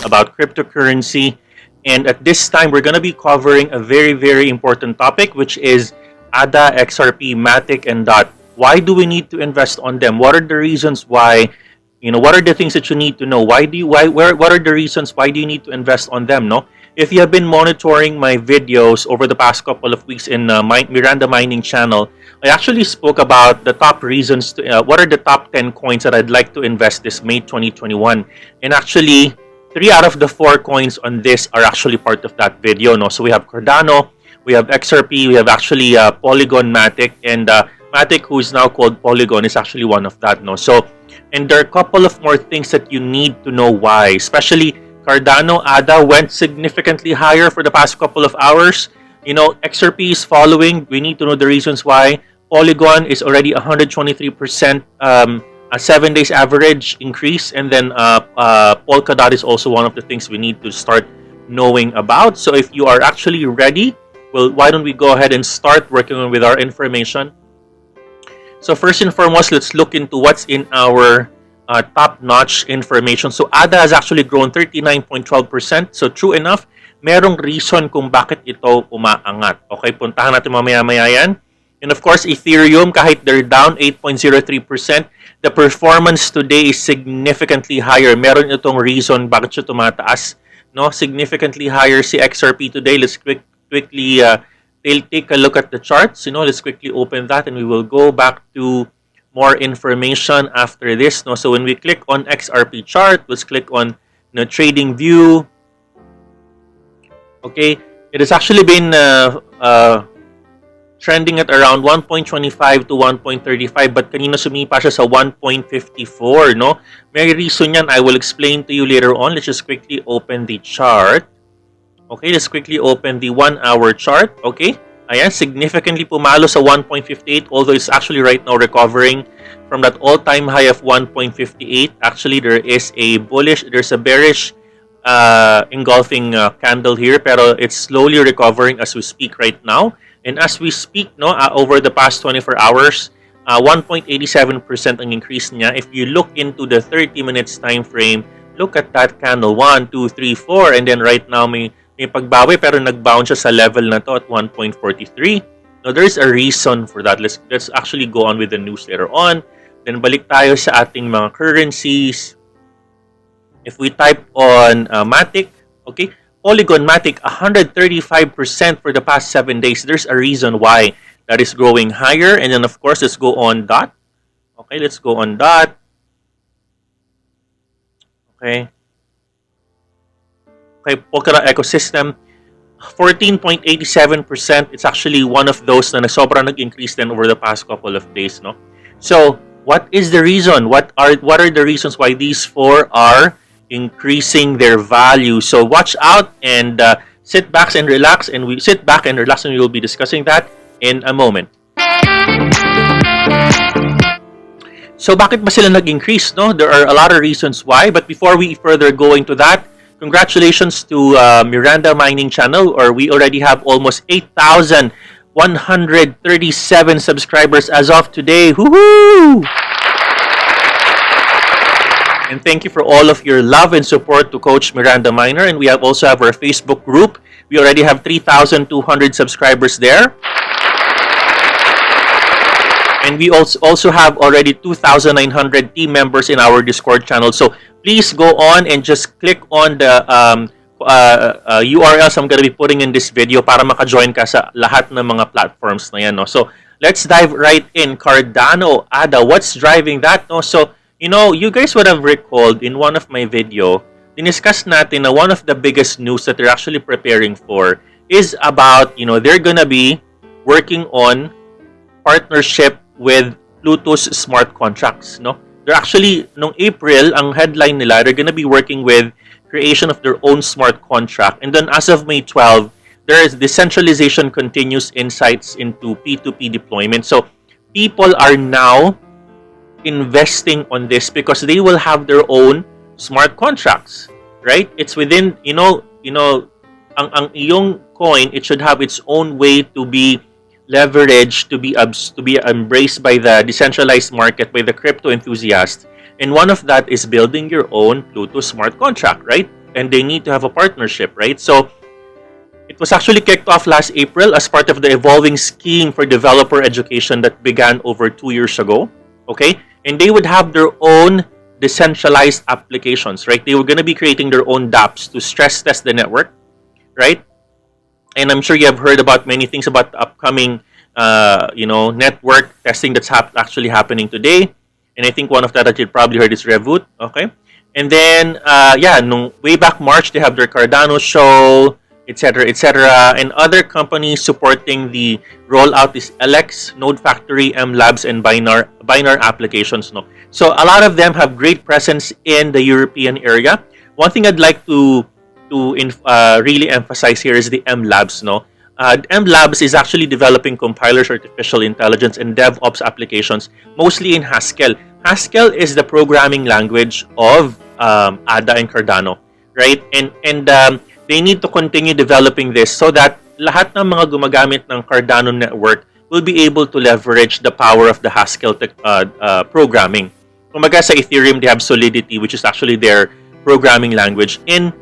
About cryptocurrency, and at this time we're going to be covering a very important topic, which is ADA, XRP, MATIC, and DOT. Why do we need to invest on them? What are the reasons why? What are the things that you need to know? What are the reasons why do you need to invest on them? No, if you have been monitoring my videos over the past couple of weeks in Miranda Mining channel, I actually spoke about the top reasons to, what are the top 10 coins that I'd like to invest this May 2021, and actually 3 out of the 4 coins on this are actually part of that video. No, so we have Cardano, we have XRP, we have actually Polygon, MATIC, and MATIC, who is now called Polygon, is actually one of that. No, so and there are a couple of more things that you need to know why. Especially Cardano, ADA went significantly higher for the past couple of hours. XRP is following. We need to know the reasons why. Polygon is already 123%. A 7 days average increase, and then Polkadot is also one of the things we need to start knowing about. So if you are actually ready, well, why don't we go ahead and start working with our information. So first and foremost, let's look into what's in our top-notch information. So ADA has actually grown 39.12%. So true enough, merong reason kung bakit ito umaangat. Okay, puntahan natin mamaya-maya yan. And of course, Ethereum, kahit they're down 8.03%, the performance today is significantly higher. Meron itong reason bakit siya tumataas. No? Significantly higher si XRP today. Let's quickly take a look at the charts. Let's quickly open that, and we will go back to more information after this. No? So when we click on XRP chart, let's click on trading view. Okay, it has actually been trending at around 1.25 to 1.35, but kanina sumipa siya sa 1.54, no? May reason yan. I will explain to you later on. Let's just quickly open the chart. Okay, let's quickly open the 1-hour chart. Okay, ayan, significantly pumalo sa 1.58, although it's actually right now recovering from that all-time high of 1.58. Actually, there's a bearish engulfing candle here, pero it's slowly recovering as we speak right now. And as we speak, over the past 24 hours, 1.87% ang increase niya. If you look into the 30 minutes time frame, look at that candle, 1, 2, 3, 4, and then right now may pagbawi pero nag-bounce siya sa level na to at 1.43. Now, there's a reason for that. Let's actually go on with the news later on. Then balik tayo sa ating mga currencies. If we type on MATIC, okay, Polygon MATIC 135% for the past 7 days. There's a reason why that is growing higher. And then of course, let's go on DOT. Okay, let's go on DOT. Okay. Okay, Polkadot ecosystem 14.87%. It's actually one of those na sobrang nag-increase then over the past couple of days, no? So, what is the reason? What are the reasons why these 4 are increasing their value? So watch out and sit back and relax, and we will be discussing that in a moment. So bakit ba sila nag-increase? No, there are a lot of reasons why, but before we further go into that, congratulations to Miranda Mining channel, or we already have almost 8,137 subscribers as of today. Woohoo! And thank you for all of your love and support to Coach Miranda Miner. And we also have our Facebook group. We already have 3,200 subscribers there. And we also have already 2,900 team members in our Discord channel. So please go on and just click on the URLs I'm going to be putting in this video para maka-join ka sa lahat ng mga platforms na yan. No? So let's dive right in. Cardano, ADA, what's driving that? No? So you guys would have recalled in one of my video, diniscuss natin na one of the biggest news that they're actually preparing for is about, they're gonna be working on partnership with Pluto's smart contracts, no? They're actually, nung April, ang headline nila, they're gonna be working with creation of their own smart contract. And then as of May 12, there is decentralization continues insights into P2P deployment. So people are now investing on this because they will have their own smart contracts, right? It's within, ang iyong coin, it should have its own way to be leverage to be embraced by the decentralized market, by the crypto enthusiasts. And one of that is building your own Pluto smart contract, right? And they need to have a partnership, right? So it was actually kicked off last April as part of the evolving scheme for developer education that began over 2 years ago. Okay? And they would have their own decentralized applications, right? They were going to be creating their own dapps to stress test the network, right? And I'm sure you have heard about many things about the upcoming, network testing that's actually happening today. And I think one of that you probably heard is Revolut, okay? And then, way back March, they have their Cardano show, etc., and other companies supporting the rollout is LX, Node Factory, M Labs, and Binar applications. No, so a lot of them have great presence in the European area. One thing I'd like to really emphasize here is the M Labs. No, M Labs is actually developing compilers, artificial intelligence, and DevOps applications, mostly in Haskell. Haskell is the programming language of ADA and Cardano, right? And they need to continue developing this so that lahat ng mga gumagamit ng Cardano network will be able to leverage the power of the Haskell programming. Kumaga sa Ethereum, they have Solidity, which is actually their programming language. In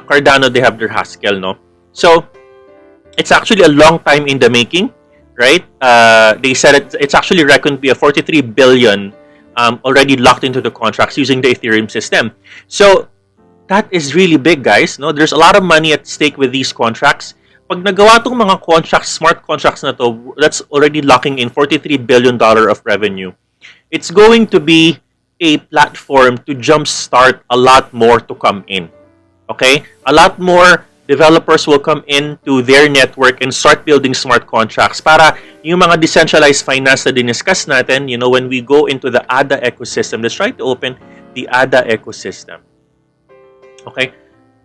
Cardano, they have their Haskell, no? So, it's actually a long time in the making, right? They said it's actually reckoned to be a 43 billion already locked into the contracts using the Ethereum system. So, that is really big, guys. No, there's a lot of money at stake with these contracts. Pag nagawa tong mga contracts, smart contracts na to, that's already locking in $43 billion of revenue. It's going to be a platform to jumpstart a lot more to come in. Okay? A lot more developers will come into their network and start building smart contracts para yung mga decentralized finance na diniscuss natin, when we go into the ADA ecosystem, let's try to open the ADA ecosystem. Okay?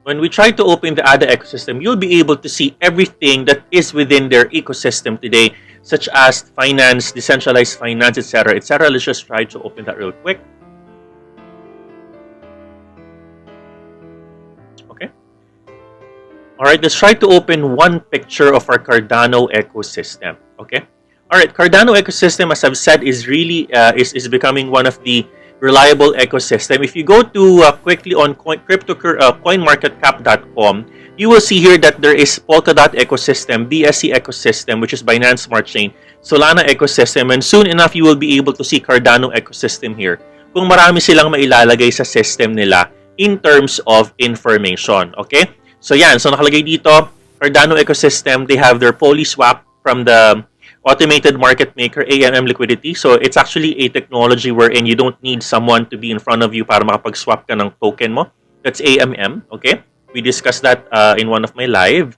When we try to open the ADA ecosystem, you'll be able to see everything that is within their ecosystem today, such as finance, decentralized finance, etc., etc. Let's just try to open that real quick. Okay. All right, let's try to open one picture of our Cardano ecosystem. Okay. All right, Cardano ecosystem, as I've said, is really is becoming one of the reliable ecosystem. If you go to quickly on coinmarketcap.com, you will see here that there is Polkadot ecosystem, BSC ecosystem, which is Binance Smart Chain, Solana ecosystem, and soon enough you will be able to see Cardano ecosystem here. Kung marami silang mailalagay sa system nila in terms of information. Okay? So yan, so nakalagay dito, Cardano ecosystem, they have their PolySwap from the automated market maker, AMM liquidity. So it's actually a technology wherein you don't need someone to be in front of you para makapag-swap ka ng token mo. That's AMM, okay? We discussed that in one of my live.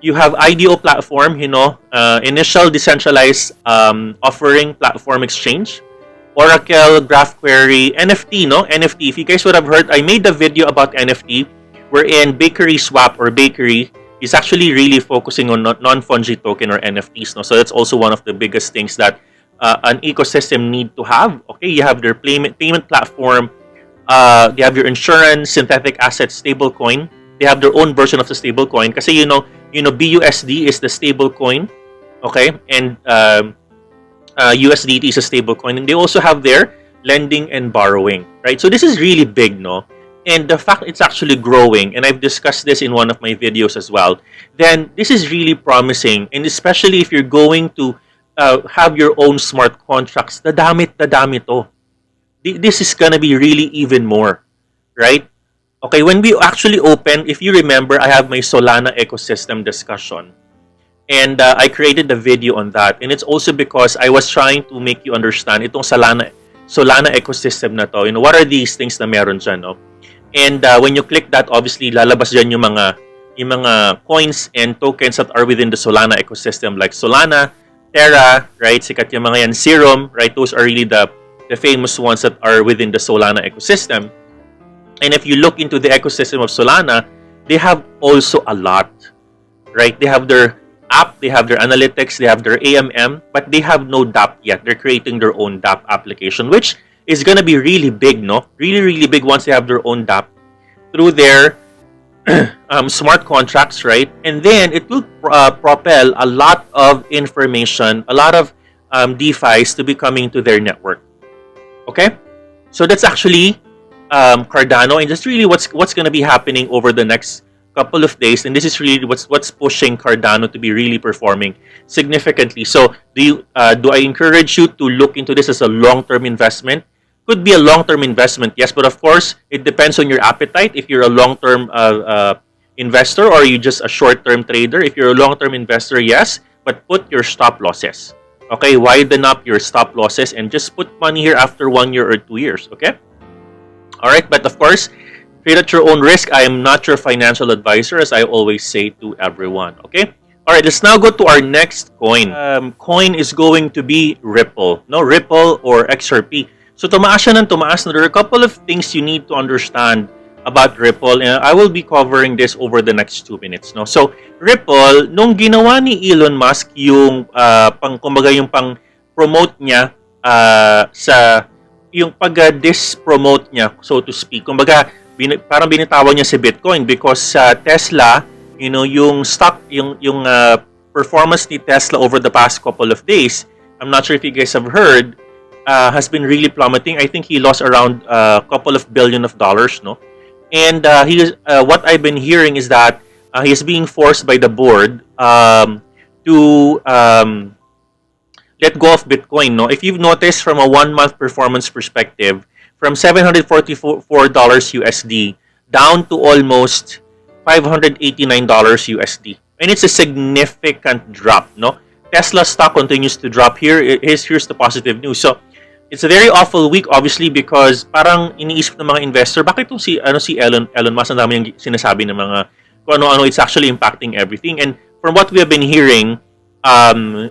You have IDO platform, initial decentralized offering platform exchange. Oracle, GraphQuery, NFT, no? NFT. If you guys would have heard, I made a video about NFT wherein Bakery Swap or Bakery is actually really focusing on non-fungi token or NFTs. No? So that's also one of the biggest things that an ecosystem need to have. Okay, you have their payment platform. They have your insurance, synthetic assets, stablecoin. They have their own version of the stablecoin. Kasi BUSD is the stablecoin. Okay, and USDT is a stablecoin, and they also have their lending and borrowing. Right, so this is really big, no? And the fact it's actually growing, and I've discussed this in one of my videos as well, then this is really promising. And especially if you're going to have your own smart contracts, dadami to. This is gonna be really even more, right? Okay, when we actually open, if you remember, I have my Solana ecosystem discussion. And I created the video on that. And it's also because I was trying to make you understand itong Solana ecosystem na to. What are these things na meron dyan, no? And when you click that, obviously, lalabas dyan yung mga coins and tokens that are within the Solana ecosystem, like Solana, Terra, right? Sikat yung mga yan. Serum, right? Those are really the famous ones that are within the Solana ecosystem. And if you look into the ecosystem of Solana, they have also a lot, right? They have their app, they have their analytics, they have their AMM, but they have no dapp yet. They're creating their own dapp application, which is gonna be really big, no? Really, really big once they have their own dapp through their smart contracts, right? And then it will propel a lot of information, a lot of DeFis to be coming to their network. Okay, so that's actually Cardano, and that's really what's going to be happening over the next couple of days. And this is really what's pushing Cardano to be really performing significantly. So do I encourage you to look into this as a long-term investment? Could be a long-term investment, yes, but of course it depends on your appetite. If you're a long-term investor, or are you just a short-term trader? If you're a long-term investor, yes, but put your stop losses. Okay, widen up your stop losses and just put money here after 1 year or 2 years. Okay, all right, but of course, trade at your own risk. I am not your financial advisor, as I always say to everyone. Okay, all right, let's now go to our next coin. Coin is going to be Ripple. No, Ripple or XRP. So tumaas siya ng tumaas. There are a couple of things you need to understand about Ripple, and I will be covering this over the next 2 minutes. No, so Ripple, nung ginawa ni Elon Musk yung yung pang-promote niya sa yung pag-dispromote niya, so to speak. Kumbaga, parang binitawan niya si Bitcoin because sa Tesla, you know, yung stock, yung performance ni Tesla over the past couple of days, I'm not sure if you guys have heard, has been really plummeting. I think he lost around a couple of billion of dollars, no? And what I've been hearing is that he is being forced by the board to let go of Bitcoin, no? If you've noticed from a 1-month performance perspective, from $744 USD down to almost $589 USD. And it's a significant drop, no? Tesla stock continues to drop here. Here's the positive news. So, it's a very awful week, obviously, because parang iniisip ng mga investor, bakit itong si Elon Musk, ang dami niyang sinasabi ng mga kung ano-ano, it's actually impacting everything. And from what we have been hearing,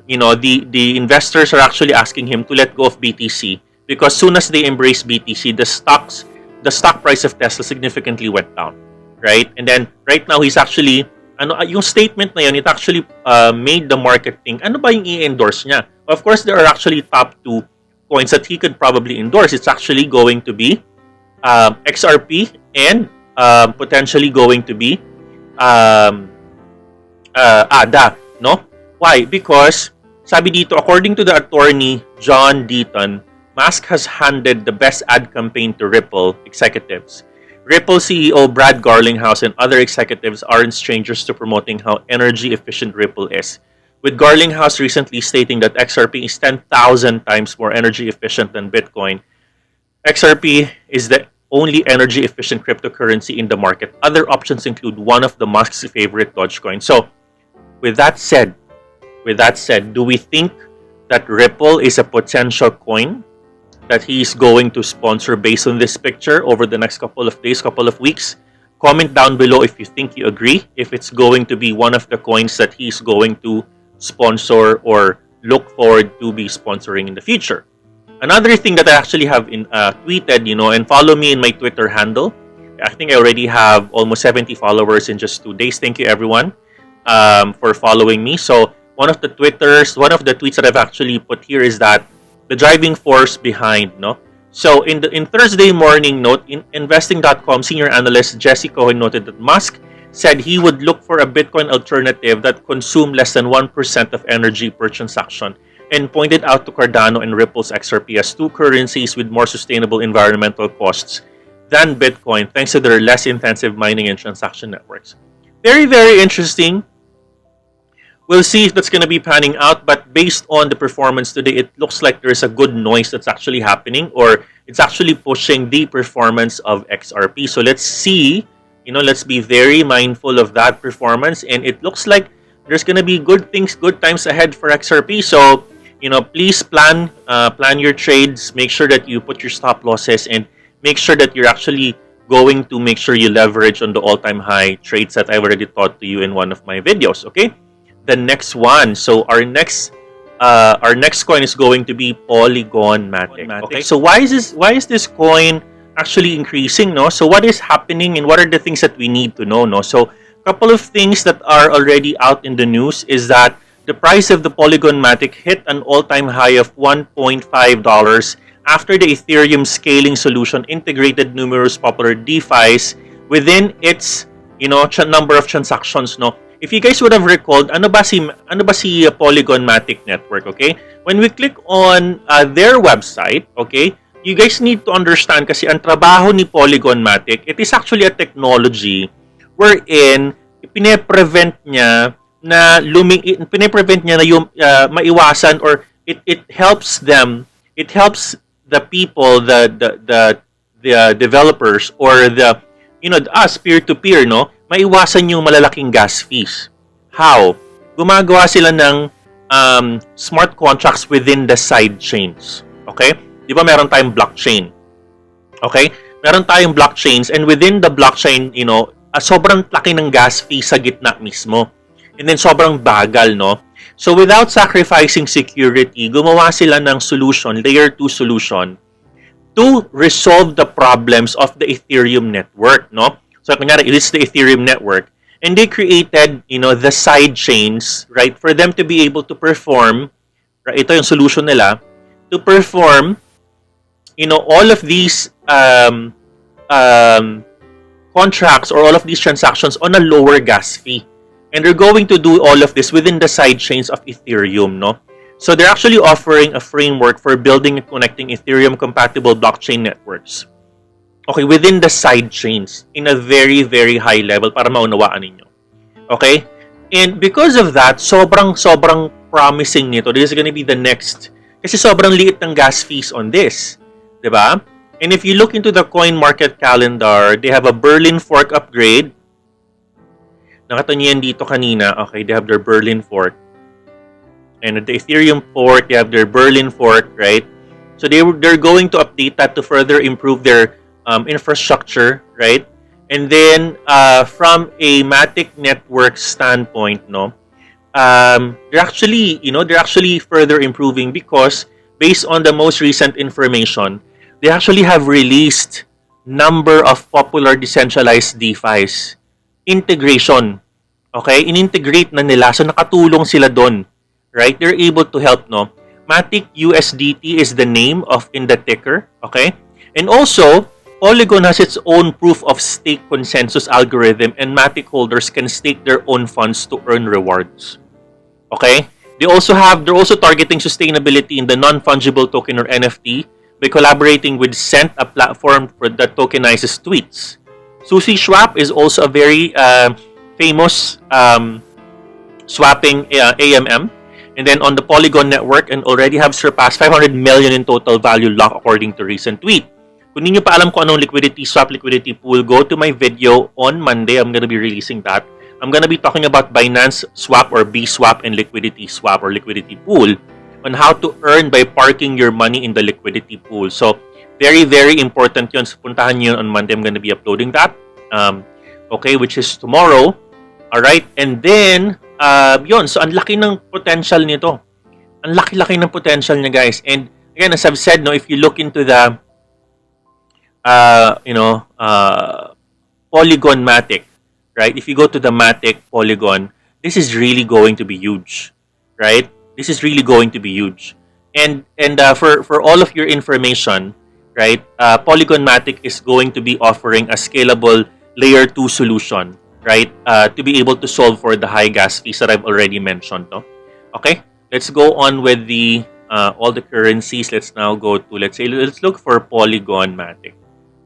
you know, the investors are actually asking him to let go of BTC because soon as they embrace BTC, the stock price of Tesla significantly went down, right? And then right now he's actually yung statement na yun, it actually made the market think, ano ba yung i-endorse niya? Of course, there are actually top 2 coins that he could probably endorse. It's actually going to be XRP and potentially going to be ADA, no? Why? Because sabi dito, according to the attorney John Deaton, Musk has handed the best ad campaign to Ripple executives. Ripple CEO Brad Garlinghouse and other executives aren't strangers to promoting how energy efficient Ripple is, with Garlinghouse recently stating that XRP is 10,000 times more energy efficient than Bitcoin. XRP is the only energy efficient cryptocurrency in the market. Other options include one of the Musk's favorite Dogecoin. So, with that said, do we think that Ripple is a potential coin that he's going to sponsor based on this picture over the next couple of days, couple of weeks? Comment down below if you think you agree, if it's going to be one of the coins that he's going to sponsor or look forward to be sponsoring in the future. Another thing that I actually have tweeted, you know, and follow me in my Twitter handle. I think I already have almost 70 followers in just 2 days. Thank you everyone for following me. So one of the tweets that I've actually put here is that the driving force behind, no? So in Thursday morning note, in investing.com senior analyst Jesse Cohen noted that Musk said he would look for a Bitcoin alternative that consumed less than 1% of energy per transaction, and pointed out to Cardano and Ripple's XRP as 2 currencies with more sustainable environmental costs than Bitcoin, thanks to their less intensive mining and transaction networks. Very, very interesting. We'll see if that's going to be panning out, but based on the performance today, it looks like there's a good noise that's actually happening, or it's actually pushing the performance of XRP. So let's see, you know, let's be very mindful of that performance, and it looks like there's going to be good things, good times ahead for XRP. So, you know, please plan your trades, make sure that you put your stop losses, and make sure that you're actually going to make sure you leverage on the all-time high trades that I've already taught to you in one of my videos, okay? The next one. So our next coin is going to be Polygon Matic. Okay. So why is this coin actually increasing? No. So what is happening and what are the things that we need to know? No. So a couple of things that are already out in the news is that the price of the Polygon Matic hit an all-time high of $1.5 after the Ethereum scaling solution integrated numerous popular DeFis within its number of transactions, no? If you guys would have recalled, ano ba si Polygon Matic Network, okay? When we click on their website, okay, you guys need to understand kasi ang trabaho ni Polygon Matic, it is actually a technology wherein pine-prevent niya na yung maiwasan, or it helps the people, the developers, or us peer-to-peer, no, maiwasan yung malalaking gas fees. How? Gumagawa sila ng smart contracts within the side chains. Okay? Di ba meron tayong blockchain? Okay? Meron tayong blockchains, and within the blockchain, sobrang laki ng gas fee sa gitna mismo. And then sobrang bagal, no? So without sacrificing security, gumawa sila ng solution, layer 2 solution, to resolve the problems of the Ethereum network, no? So kunyari, it is the Ethereum network, and they created, the side chains, right, for them to be able to perform, right, ito yung solution nila, to perform, all of these contracts or all of these transactions on a lower gas fee. And they're going to do all of this within the side chains of Ethereum, no? So they're actually offering a framework for building and connecting Ethereum-compatible blockchain networks. Okay, within the side chains in a very, very high level para maunawaan ninyo. Okay? And because of that, sobrang promising nito. This is gonna be the next. Kasi sobrang liit ng gas fees on this. Diba? And if you look into the coin market calendar, they have a Berlin fork upgrade. Nakita niyo yan dito kanina. Okay, they have their Berlin fork. And at the Ethereum fork, they have their Berlin fork, right? So they're going to update that to further improve their infrastructure, right? And then from a Matic network standpoint, no, they're actually further improving because based on the most recent information, they actually have released number of popular decentralized DeFis integration. Okay, inintegrate na nila, so nakatulong sila doon. Right? They're able to help, no? Matic USDT is the name in the ticker, okay? And also, Polygon has its own proof of stake consensus algorithm, and Matic holders can stake their own funds to earn rewards. Okay? They're also targeting sustainability in the non-fungible token or NFT by collaborating with Cent, a platform that tokenizes tweets. Sushi Swap is also a very famous swapping AMM. And then on the Polygon network, and already have surpassed 500 million in total value lock according to recent tweet. Kung hindi nyo pa alam kung anong liquidity swap, liquidity pool, go to my video on Monday. I'm gonna be releasing that. I'm gonna be talking about Binance swap or B swap and liquidity swap or liquidity pool on how to earn by parking your money in the liquidity pool. So very, very important yun. So puntahan nyo on Monday. I'm gonna be uploading that. Okay, which is tomorrow. Alright, and then yun, so ang laki ng potential nito. Ang laki-laki ng potential niya, guys. And again, as I've said, no, if you look into the Polygon Matic, right? If you go to the Matic Polygon, this is really going to be huge, right? This is really going to be huge. And for all of your information, right? Polygon Matic is going to be offering a scalable layer 2 solution, right, to be able to solve for the high gas fees that I've already mentioned, no? Okay, let's go on with the all the currencies. Let's now go to, let's look for Polygon Matic.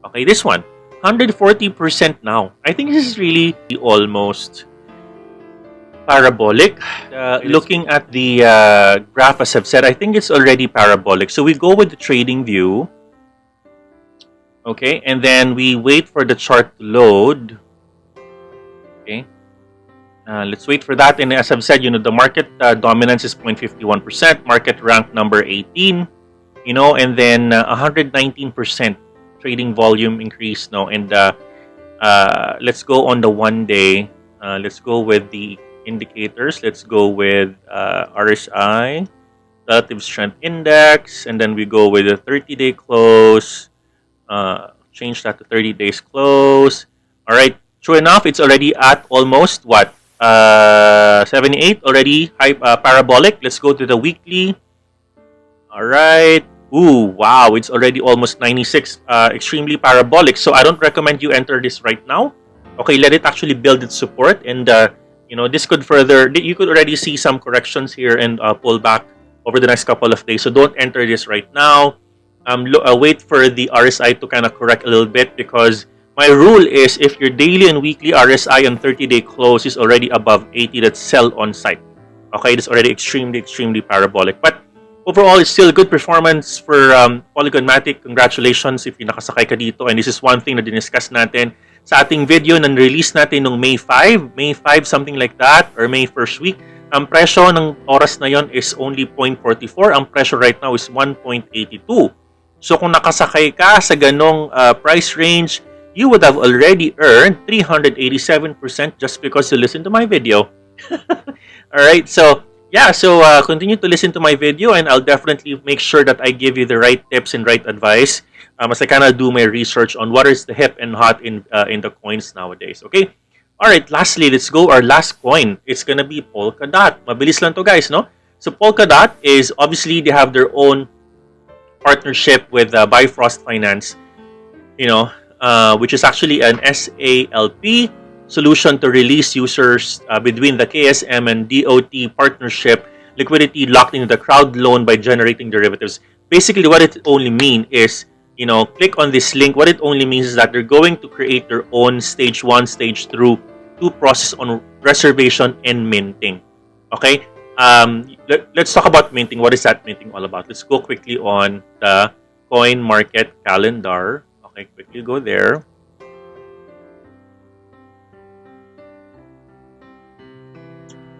Okay, this one, 140% now. I think this is really almost parabolic. Looking at the graph, as I've said, I think it's already parabolic. So we go with the trading view. Okay, and then we wait for the chart to load. Okay, let's wait for that. And as I've said, the market dominance is 0.51%, market rank number 18, and then 119% trading volume increase now. And let's go on the 1 day. Let's go with the indicators. Let's go with RSI, relative strength index, and then we go with the 30-day close. Change that to 30 days close. All right. True enough, it's already at almost what? 78 already high, parabolic. Let's go to the weekly. All right. Ooh, wow. It's already almost 96. Extremely parabolic. So I don't recommend you enter this right now. Okay, let it actually build its support, and this could further. You could already see some corrections here and pull back over the next couple of days. So don't enter this right now. Wait for the RSI to kind of correct a little bit, because my rule is if your daily and weekly RSI and 30-day close is already above 80, that's sell on site. Okay, that's already extremely parabolic. But overall, it's still a good performance for Polygon Matic. Congratulations if you nakasakay ka dito. And this is one thing na diniscuss natin sa ating video na release natin noong May 5, something like that, or May 1st week. Ang presyo ng oras na yon is only 0.44. Ang presyo right now is 1.82. So kung nakasakay ka sa ganong price range, you would have already earned 387% just because you listened to my video. Alright, so yeah, continue to listen to my video, and I'll definitely make sure that I give you the right tips and right advice as I kind of do my research on what is the hip and hot in the coins nowadays. Okay? Alright, lastly, let's go our last coin. It's gonna be Polkadot. Mabilis lang to, guys, no? So Polkadot is, obviously, they have their own partnership with Bifrost Finance, which is actually an SALP solution to release users between the KSM and DOT partnership liquidity locked into the crowd loan by generating derivatives. Basically, what it only means is, click on this link. What it only means is that they're going to create their own stage 1, stage 2 process on reservation and minting. Okay? Let's talk about minting. What is that minting all about? Let's go quickly on the coin market calendar. Okay, quickly go there.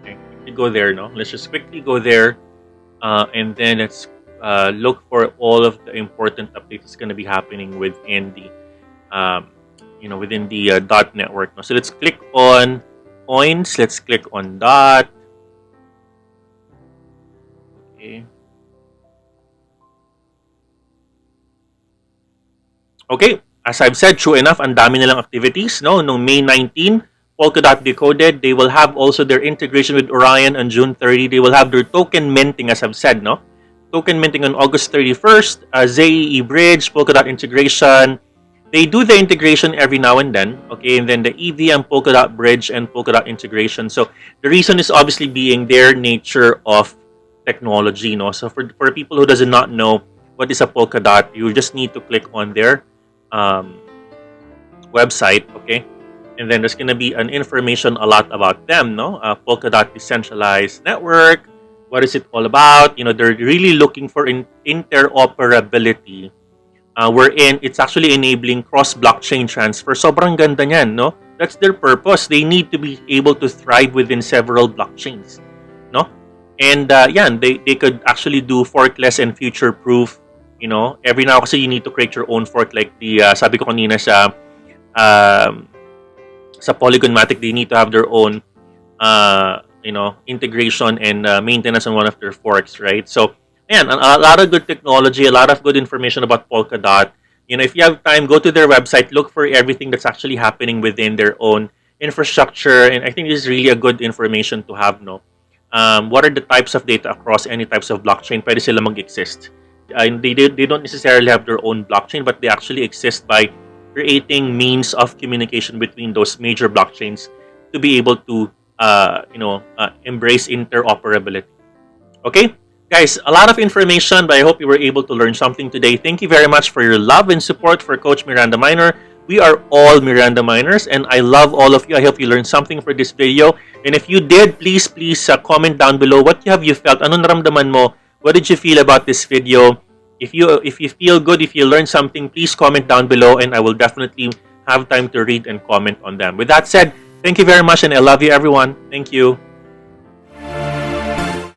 Okay, quickly go there, no? Let's just quickly go there, and then let's look for all of the important updates that's going to be happening within the, within the DOT network. No? So let's click on coins. Let's click on DOT. Okay, as I've said, true enough, ang dami nilang activities, no? Noong May 19, Polkadot decoded. They will have also their integration with Orion on June 30. They will have their token minting, as I've said, no? Token minting on August 31st. ZEE Bridge, Polkadot integration. They do the integration every now and then, okay? And then the EVM Polkadot Bridge and Polkadot integration. So the reason is obviously being their nature of technology, no? So for people who does not know what is a Polkadot, you just need to click on their website, okay? And then there's gonna be an information a lot about them, no? Polkadot decentralized network. What is it all about? They're really looking for interoperability, wherein it's actually enabling cross-blockchain transfer. Sobrang ganda niyan, no? That's their purpose. They need to be able to thrive within several blockchains, no? And they could actually do forkless and future-proof. Every now kasi you need to create your own fork, like the sabi ko kanina sa Polygon Matic, they need to have their own integration and maintenance on one of their forks, right? So a lot of good technology, a lot of good information about Polkadot. If you have time, go to their website, look for everything that's actually happening within their own infrastructure, and I think this is really a good information to have, no? What are the types of data across any types of blockchain? Pwede sila mag-exist. They don't necessarily have their own blockchain, but they actually exist by creating means of communication between those major blockchains to be able to embrace interoperability. Okay, guys, a lot of information, but I hope you were able to learn something today. Thank you very much for your love and support for Coach Miranda Miner. We are all Miranda Miners, and I love all of you. I hope you learned something for this video. And if you did, please comment down below. What have you felt? Ano naramdaman mo? What did you feel about this video? If you feel good, if you learned something, please comment down below, and I will definitely have time to read and comment on them. With that said, thank you very much, and I love you, everyone. Thank you.